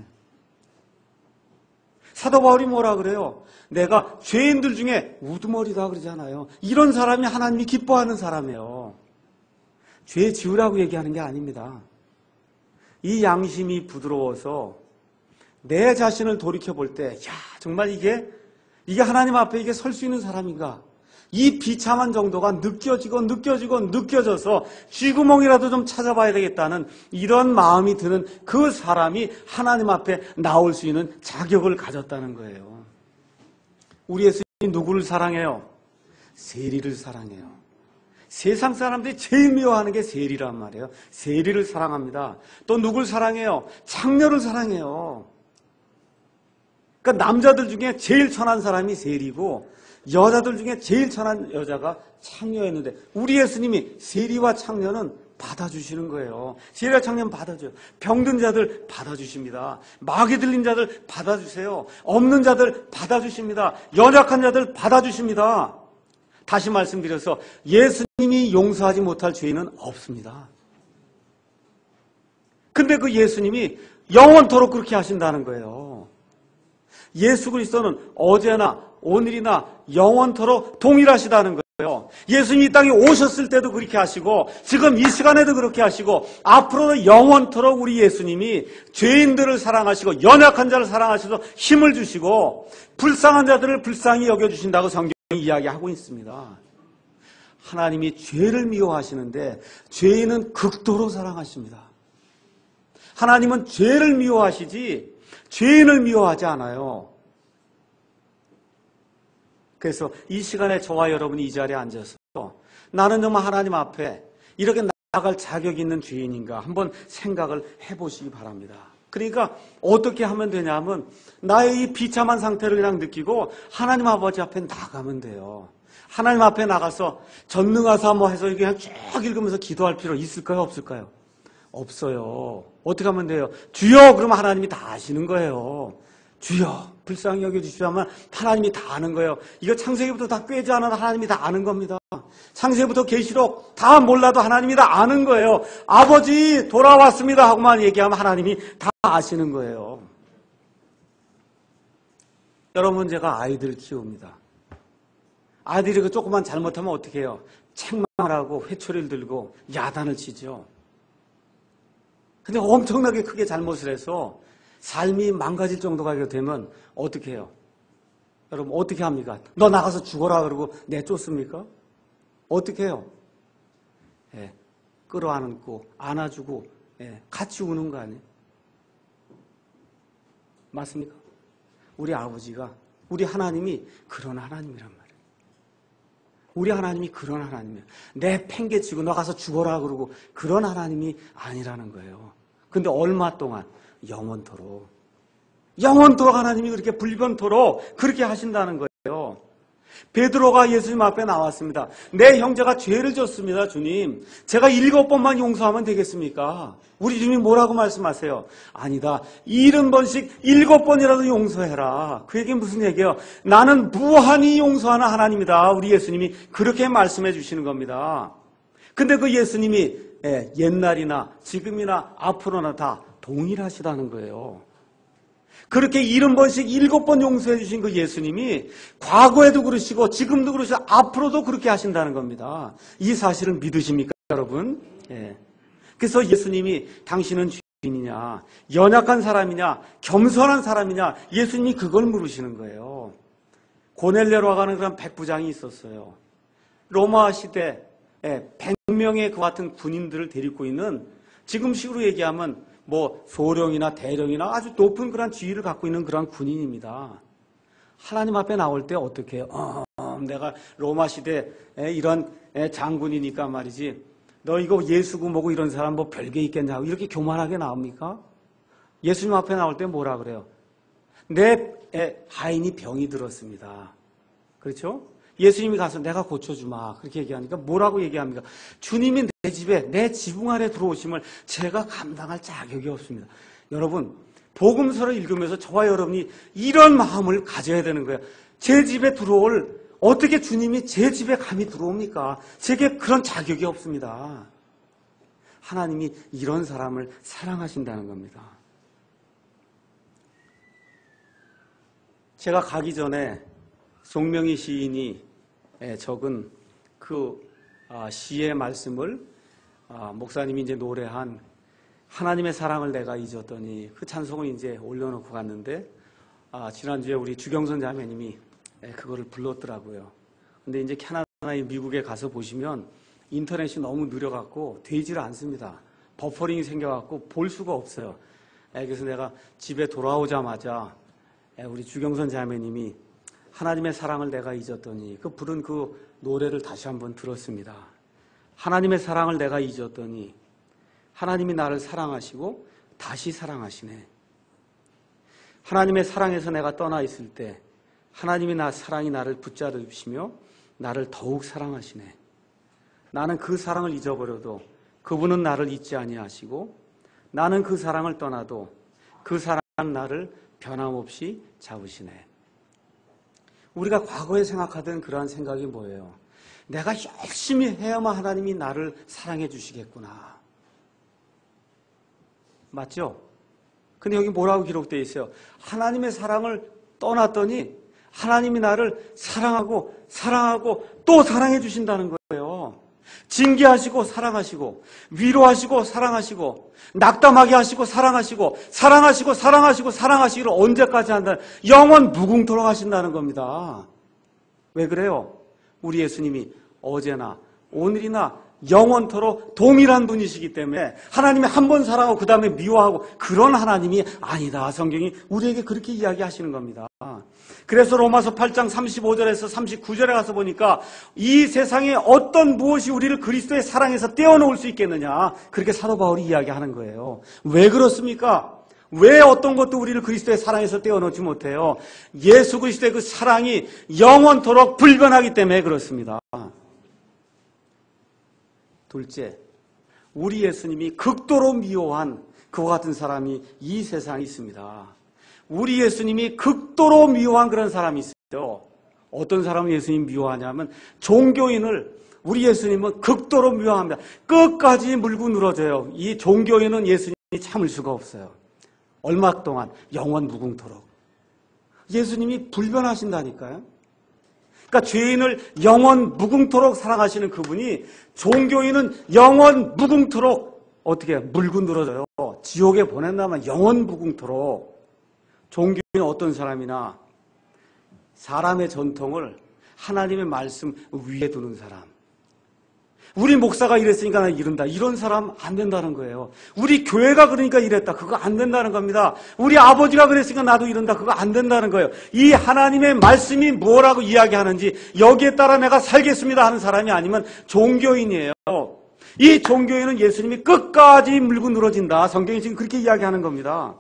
사도 바울이 뭐라 그래요? 내가 죄인들 중에 우두머리다 그러잖아요. 이런 사람이 하나님이 기뻐하는 사람이에요. 죄 지으라고 얘기하는 게 아닙니다. 이 양심이 부드러워서 내 자신을 돌이켜볼 때, 야, 정말 이게 하나님 앞에 이게 설 수 있는 사람인가? 이 비참한 정도가 느껴져서 쥐구멍이라도 좀 찾아봐야 되겠다는 이런 마음이 드는 그 사람이 하나님 앞에 나올 수 있는 자격을 가졌다는 거예요. 우리 예수님이 누구를 사랑해요? 세리를 사랑해요. 세상 사람들이 제일 미워하는 게 세리란 말이에요. 세리를 사랑합니다. 또 누굴 사랑해요? 창녀를 사랑해요. 그러니까 남자들 중에 제일 천한 사람이 세리고 여자들 중에 제일 천한 여자가 창녀였는데 우리 예수님이 세리와 창녀는 받아주시는 거예요. 세리와 창녀는 받아줘요. 병든 자들 받아주십니다. 마귀 들린 자들 받아주세요. 없는 자들 받아주십니다. 연약한 자들 받아주십니다. 다시 말씀드려서 예수님이 용서하지 못할 죄인은 없습니다. 근데 그 예수님이 영원토록 그렇게 하신다는 거예요. 예수 그리스도는 어제나 오늘이나 영원토록 동일하시다는 거예요. 예수님이 이 땅에 오셨을 때도 그렇게 하시고 지금 이 시간에도 그렇게 하시고 앞으로도 영원토록 우리 예수님이 죄인들을 사랑하시고 연약한 자를 사랑하셔서 힘을 주시고 불쌍한 자들을 불쌍히 여겨주신다고 성경이 이야기하고 있습니다. 하나님이 죄를 미워하시는데 죄인은 극도로 사랑하십니다. 하나님은 죄를 미워하시지 죄인을 미워하지 않아요. 그래서 이 시간에 저와 여러분이 이 자리에 앉아서 나는 정말 하나님 앞에 이렇게 나아갈 자격이 있는 죄인인가 한번 생각을 해보시기 바랍니다. 그러니까 어떻게 하면 되냐면 나의 이 비참한 상태를 그냥 느끼고 하나님 아버지 앞에 나가면 돼요. 하나님 앞에 나가서 전능하사 뭐 해서 그냥 쭉 읽으면서 기도할 필요 있을까요? 없을까요? 없어요. 어떻게 하면 돼요? 주여 그러면 하나님이 다 아시는 거예요. 주여 불쌍히 여겨주시면 하나님이 다 아는 거예요. 이거 창세기부터 다 꿰지 않아도 하나님이 다 아는 겁니다. 창세기부터 계시록 다 몰라도 하나님이 다 아는 거예요. 아버지 돌아왔습니다 하고만 얘기하면 하나님이 다 아시는 거예요. 여러분 제가 아이들을 키웁니다. 아이들이 그 조금만 잘못하면 어떻게 해요? 책망을 하고 회초리를 들고 야단을 치죠. 근데 엄청나게 크게 잘못을 해서 삶이 망가질 정도가 되면 어떻게 해요? 여러분 어떻게 합니까? 너 나가서 죽어라 그러고 내쫓습니까? 어떻게 해요? 예, 끌어안고 안아주고 같이 우는 거 아니에요? 맞습니까? 우리 아버지가 우리 하나님이 그런 하나님이란 말이에요. 우리 하나님이 그런 하나님이에요. 내 팽개치고 너 가서 죽어라 그러고 그런 하나님이 아니라는 거예요. 근데 얼마 동안? 영원토록 하나님이 그렇게 불변토록 그렇게 하신다는 거예요. 베드로가 예수님 앞에 나왔습니다. 내 형제가 죄를 졌습니다. 주님 제가 7번만 용서하면 되겠습니까? 우리 주님 뭐라고 말씀하세요? 아니다 70번씩 7번이라도 용서해라. 그 얘기는 무슨 얘기예요? 나는 무한히 용서하는 하나님이다. 우리 예수님이 그렇게 말씀해 주시는 겁니다. 근데 그 예수님이 옛날이나 지금이나 앞으로나 다 동일하시다는 거예요. 그렇게 70번씩 7번 용서해 주신 그 예수님이 과거에도 그러시고 지금도 그러시고 앞으로도 그렇게 하신다는 겁니다. 이 사실을 믿으십니까 여러분? 그래서 예수님이 당신은 죄인이냐 연약한 사람이냐 겸손한 사람이냐 예수님이 그걸 물으시는 거예요. 고넬료라고 하는 그런 백부장이 있었어요. 로마 시대 100명의 그 같은 군인들을 데리고 있는 지금식으로 얘기하면 뭐 소령이나 대령이나 아주 높은 그런 지위를 갖고 있는 그런 군인입니다. 하나님 앞에 나올 때 어떻게 해요? 내가 로마 시대 이런 장군이니까 말이지 너 이거 예수고 뭐고 이런 사람 뭐 별게 있겠냐고 이렇게 교만하게 나옵니까? 예수님 앞에 나올 때 뭐라 그래요? 내 하인이 병이 들었습니다. 그렇죠? 예수님이 가서 내가 고쳐주마 그렇게 얘기하니까 뭐라고 얘기합니까? 주님이 내 집에 내 지붕 아래 들어오심을 제가 감당할 자격이 없습니다. 여러분 복음서를 읽으면서 저와 여러분이 이런 마음을 가져야 되는 거예요. 제 집에 들어올, 어떻게 주님이 제 집에 감히 들어옵니까? 제게 그런 자격이 없습니다. 하나님이 이런 사람을 사랑하신다는 겁니다. 제가 가기 전에 송명희 시인이 적은 그 시의 말씀을 목사님이 이제 노래한 하나님의 사랑을 내가 잊었더니 그 찬송을 이제 올려놓고 갔는데 지난주에 우리 주경선 자매님이 그거를 불렀더라고요. 근데 이제 캐나다나 미국에 가서 보시면 인터넷이 너무 느려갖고 되지를 않습니다. 버퍼링이 생겨갖고 볼 수가 없어요. 그래서 내가 집에 돌아오자마자 우리 주경선 자매님이 하나님의 사랑을 내가 잊었더니 그 부른 그 노래를 다시 한번 들었습니다. 하나님의 사랑을 내가 잊었더니 하나님이 나를 사랑하시고 다시 사랑하시네. 하나님의 사랑에서 내가 떠나 있을 때 하나님이 사랑이 나를 붙잡으시며 나를 더욱 사랑하시네. 나는 그 사랑을 잊어버려도 그분은 나를 잊지 아니하시고 나는 그 사랑을 떠나도 그 사랑은 나를 변함없이 잡으시네. 우리가 과거에 생각하던 그러한 생각이 뭐예요? 내가 열심히 해야만 하나님이 나를 사랑해 주시겠구나. 맞죠? 근데 여기 뭐라고 기록되어 있어요? 하나님의 사랑을 떠났더니 하나님이 나를 사랑하고 또 사랑해 주신다는 거예요. 징계하시고 사랑하시고 위로하시고 사랑하시고 낙담하게 하시고 사랑하시기를 언제까지 한다? 영원 무궁토록 하신다는 겁니다. 왜 그래요? 우리 예수님이 어제나 오늘이나 영원토록 동일한 분이시기 때문에 하나님이 한 번 사랑하고 그 다음에 미워하고 그런 하나님이 아니다. 성경이 우리에게 그렇게 이야기하시는 겁니다. 그래서 로마서 8장 35절에서 39절에 가서 보니까 이 세상에 어떤 무엇이 우리를 그리스도의 사랑에서 떼어놓을 수 있겠느냐, 그렇게 사도 바울이 이야기하는 거예요. 왜 그렇습니까? 왜 어떤 것도 우리를 그리스도의 사랑에서 떼어놓지 못해요? 예수 그리스도의 그 사랑이 영원토록 불변하기 때문에 그렇습니다. 둘째, 우리 예수님이 극도로 미워한 그와 같은 사람이 이 세상에 있습니다. 우리 예수님이 극도로 미워한 그런 사람이 있어요. 어떤 사람을 예수님이 미워하냐면 종교인을 우리 예수님은 극도로 미워합니다. 끝까지 물고 늘어져요. 이 종교인은 예수님이 참을 수가 없어요. 얼마 동안? 영원 무궁토록. 예수님이 불변하신다니까요. 그러니까 죄인을 영원 무궁토록 사랑하시는 그분이 종교인은 영원 무궁토록 어떻게 물고 늘어져요. 지옥에 보낸다면 영원 무궁토록. 종교인은 어떤 사람이나 사람의 전통을 하나님의 말씀 위에 두는 사람. 우리 목사가 이랬으니까 나 이른다. 이런 사람 안 된다는 거예요. 우리 교회가 그러니까 이랬다. 그거 안 된다는 겁니다. 우리 아버지가 그랬으니까 나도 이른다. 그거 안 된다는 거예요. 이 하나님의 말씀이 뭐라고 이야기하는지 여기에 따라 내가 살겠습니다 하는 사람이 아니면 종교인이에요. 이 종교인은 예수님이 끝까지 물고 늘어진다. 성경이 지금 그렇게 이야기하는 겁니다.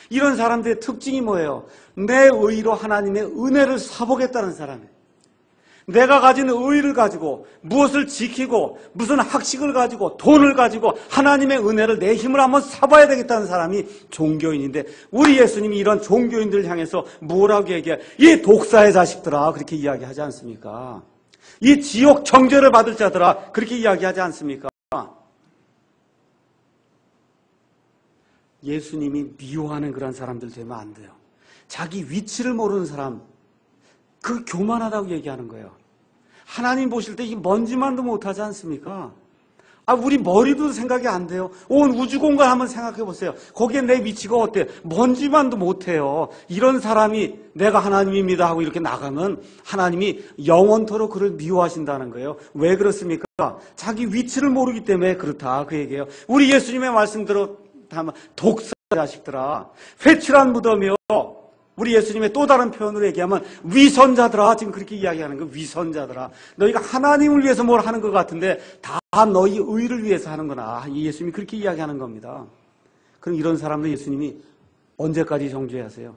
이런 사람들의 특징이 뭐예요? 내 의로 하나님의 은혜를 사보겠다는 사람이에요. 내가 가진 의를 가지고 무엇을 지키고 무슨 학식을 가지고 돈을 가지고 하나님의 은혜를 내 힘을 한번 사봐야 되겠다는 사람이 종교인인데 우리 예수님이 이런 종교인들을 향해서 뭐라고 얘기해요? 이 독사의 자식들아, 그렇게 이야기하지 않습니까? 이 지옥 정죄를 받을 자들아, 그렇게 이야기하지 않습니까? 예수님이 미워하는 그런 사람들 되면 안 돼요. 자기 위치를 모르는 사람, 그 교만하다고 얘기하는 거예요. 하나님 보실 때 이 먼지만도 못하지 않습니까? 우리 머리도 생각이 안 돼요. 온 우주 공간 한번 생각해 보세요. 거기에 내 위치가 어때요? 먼지만도 못해요. 이런 사람이 내가 하나님입니다 하고 이렇게 나가면 하나님이 영원토록 그를 미워하신다는 거예요. 왜 그렇습니까? 자기 위치를 모르기 때문에 그렇다, 그 얘기예요. 우리 예수님의 말씀대로 다만 독사 자식들아, 회칠한 무덤이요. 우리 예수님의 또 다른 표현으로 얘기하면 위선자들아, 지금 그렇게 이야기하는 거예요. 위선자들아, 너희가 하나님을 위해서 뭘 하는 것 같은데 다 너희 의를 위해서 하는구나. 이 예수님이 그렇게 이야기하는 겁니다. 그럼 이런 사람들 예수님이 언제까지 정죄하세요?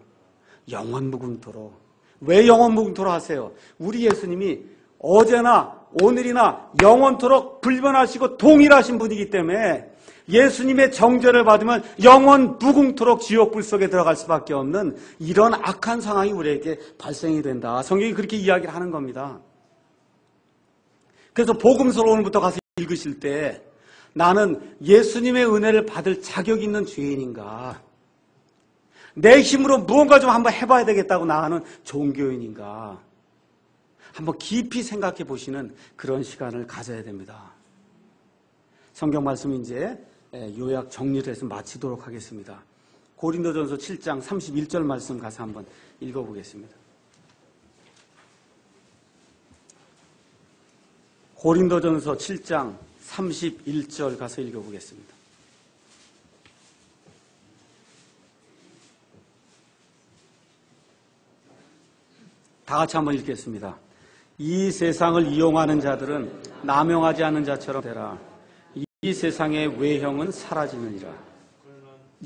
영원 무궁토록. 왜 영원 무궁토록 하세요? 우리 예수님이 어제나 오늘이나 영원토록 불변하시고 동일하신 분이기 때문에 예수님의 정죄를 받으면 영원 무궁토록 지옥불 속에 들어갈 수밖에 없는 이런 악한 상황이 우리에게 발생이 된다. 성경이 그렇게 이야기를 하는 겁니다. 그래서 복음서를 오늘부터 가서 읽으실 때 나는 예수님의 은혜를 받을 자격 있는 죄인인가? 내 힘으로 무언가 좀 한번 해봐야 되겠다고 나가는 종교인인가? 한번 깊이 생각해 보시는 그런 시간을 가져야 됩니다. 성경 말씀 이제 요약 정리를 해서 마치도록 하겠습니다. 고린도전서 7장 31절 말씀 가서 한번 읽어보겠습니다. 고린도전서 7장 31절 가서 읽어보겠습니다. 다 같이 한번 읽겠습니다. 이 세상을 이용하는 자들은 남용하지 않는 자처럼 되라. 이 세상의 외형은 사라지느니라.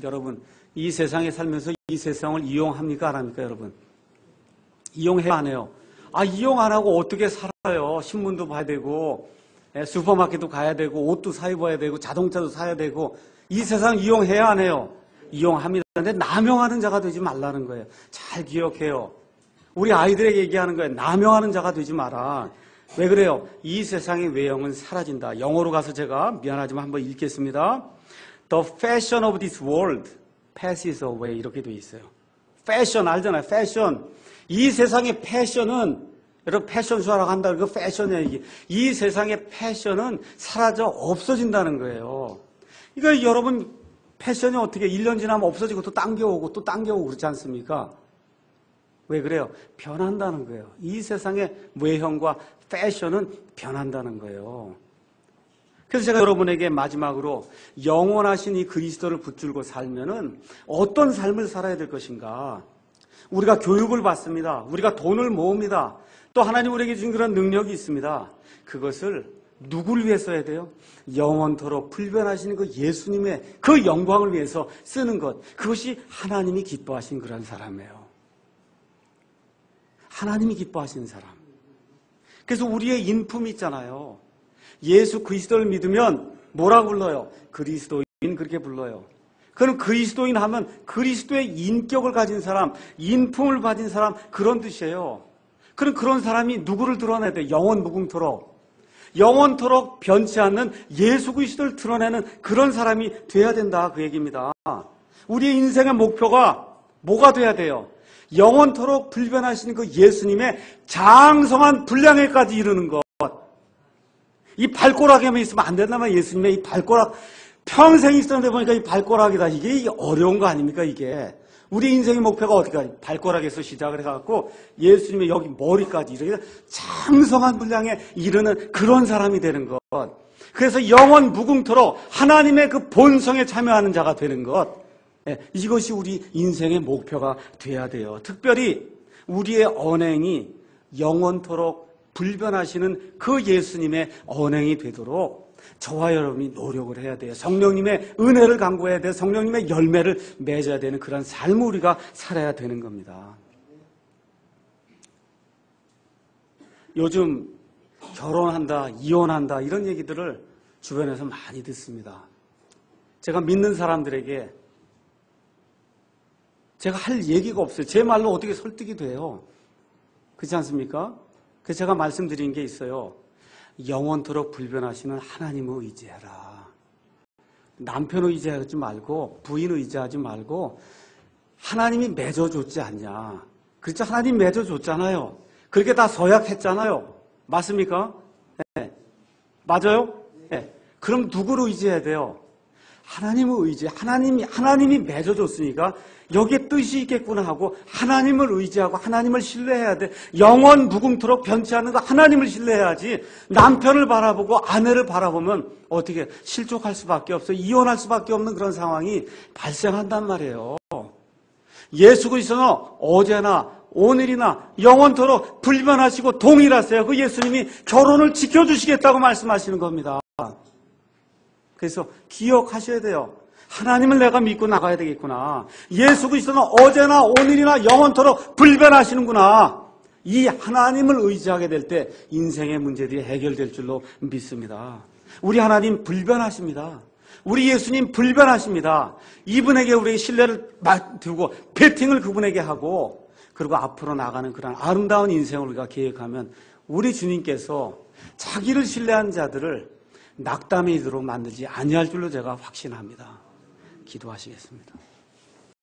여러분, 이 세상에 살면서 이 세상을 이용합니까? 안 합니까, 여러분? 이용해야 안 해요? 이용 안 하고 어떻게 살아요? 신문도 봐야 되고, 슈퍼마켓도 가야 되고, 옷도 사 입어야 되고, 자동차도 사야 되고, 이 세상 이용해야 안 해요? 이용합니다. 근데 남용하는 자가 되지 말라는 거예요. 잘 기억해요. 우리 아이들에게 얘기하는 거예요. 남용하는 자가 되지 마라. 왜 그래요? 이 세상의 외형은 사라진다. 영어로 가서 제가 미안하지만 한번 읽겠습니다. The fashion of this world passes away. 이렇게 돼 있어요. 패션 알잖아요. 패션. 이 세상의 패션은, 여러분 패션쇼라고 한다. 그거 패션이야 이게. 이 세상의 패션은 사라져 없어진다는 거예요. 이거 여러분 패션이 어떻게 1년 지나면 없어지고 또 당겨오고 또 당겨오고 그렇지 않습니까? 왜 그래요? 변한다는 거예요. 이 세상의 외형과 패션은 변한다는 거예요. 그래서 제가 여러분에게 마지막으로 영원하신 이 그리스도를 붙들고 살면은 어떤 삶을 살아야 될 것인가? 우리가 교육을 받습니다. 우리가 돈을 모읍니다. 또 하나님 우리에게 준 그런 능력이 있습니다. 그것을 누구를 위해서 해야 돼요? 영원토록 불변하시는 그 예수님의 그 영광을 위해서 쓰는 것. 그것이 하나님이 기뻐하신 그런 사람이에요. 하나님이 기뻐하시는 사람. 그래서 우리의 인품이 있잖아요. 예수 그리스도를 믿으면 뭐라고 불러요? 그리스도인 그렇게 불러요. 그럼 그리스도인 하면 그리스도의 인격을 가진 사람, 인품을 가진 사람 그런 뜻이에요. 그럼 그런 사람이 누구를 드러내야 돼요? 영원 무궁토록. 영원토록 변치 않는 예수 그리스도를 드러내는 그런 사람이 돼야 된다 그 얘기입니다. 우리의 인생의 목표가 뭐가 돼야 돼요? 영원토록 불변하신 그 예수님의 장성한 분량에까지 이르는 것. 이 발꼬락에만 있으면 안 된단 말이에요. 예수님의 이 발꼬락 평생 있었는데 보니까 이 발꼬락이다. 이게 어려운 거 아닙니까 이게. 우리 인생의 목표가 어디가? 발꼬락에서 시작을 해갖고 예수님의 여기 머리까지 이르게 장성한 분량에 이르는 그런 사람이 되는 것. 그래서 영원 무궁토록 하나님의 그 본성에 참여하는 자가 되는 것. 이것이 우리 인생의 목표가 돼야 돼요. 특별히 우리의 언행이 영원토록 불변하시는 그 예수님의 언행이 되도록 저와 여러분이 노력을 해야 돼요. 성령님의 은혜를 강구해야 돼요. 성령님의 열매를 맺어야 되는 그런 삶을 우리가 살아야 되는 겁니다. 요즘 결혼한다, 이혼한다 이런 얘기들을 주변에서 많이 듣습니다. 제가 믿는 사람들에게 제가 할 얘기가 없어요. 제 말로 어떻게 설득이 돼요? 그렇지 않습니까? 그래서 제가 말씀드린 게 있어요. 영원토록 불변하시는 하나님을 의지해라. 남편을 의지하지 말고 부인을 의지하지 말고 하나님이 맺어줬지 않냐. 그렇죠? 하나님 맺어줬잖아요. 그렇게 다 서약했잖아요. 맞습니까? 네. 맞아요? 네. 그럼 누구를 의지해야 돼요? 하나님을 의지. 하나님이 맺어줬으니까 여기에 뜻이 있겠구나 하고 하나님을 의지하고 하나님을 신뢰해야 돼. 영원 무궁토록 변치 않는 거 하나님을 신뢰해야지. 남편을 바라보고 아내를 바라보면 어떻게 실족할 수밖에 없어요. 이혼할 수밖에 없는 그런 상황이 발생한단 말이에요. 예수 그리스도는 어제나 오늘이나 영원토록 불변하시고 동일하세요. 그 예수님이 결혼을 지켜주시겠다고 말씀하시는 겁니다. 그래서 기억하셔야 돼요. 하나님을 내가 믿고 나가야 되겠구나. 예수 그리스도는 어제나 오늘이나 영원토록 불변하시는구나. 이 하나님을 의지하게 될 때 인생의 문제들이 해결될 줄로 믿습니다. 우리 하나님 불변하십니다. 우리 예수님 불변하십니다. 이분에게 우리의 신뢰를 두고 베팅을 그분에게 하고 그리고 앞으로 나가는 그런 아름다운 인생을 우리가 계획하면 우리 주님께서 자기를 신뢰한 자들을 낙담에 이르도록 만들지 아니할 줄로 제가 확신합니다. 기도하시겠습니다.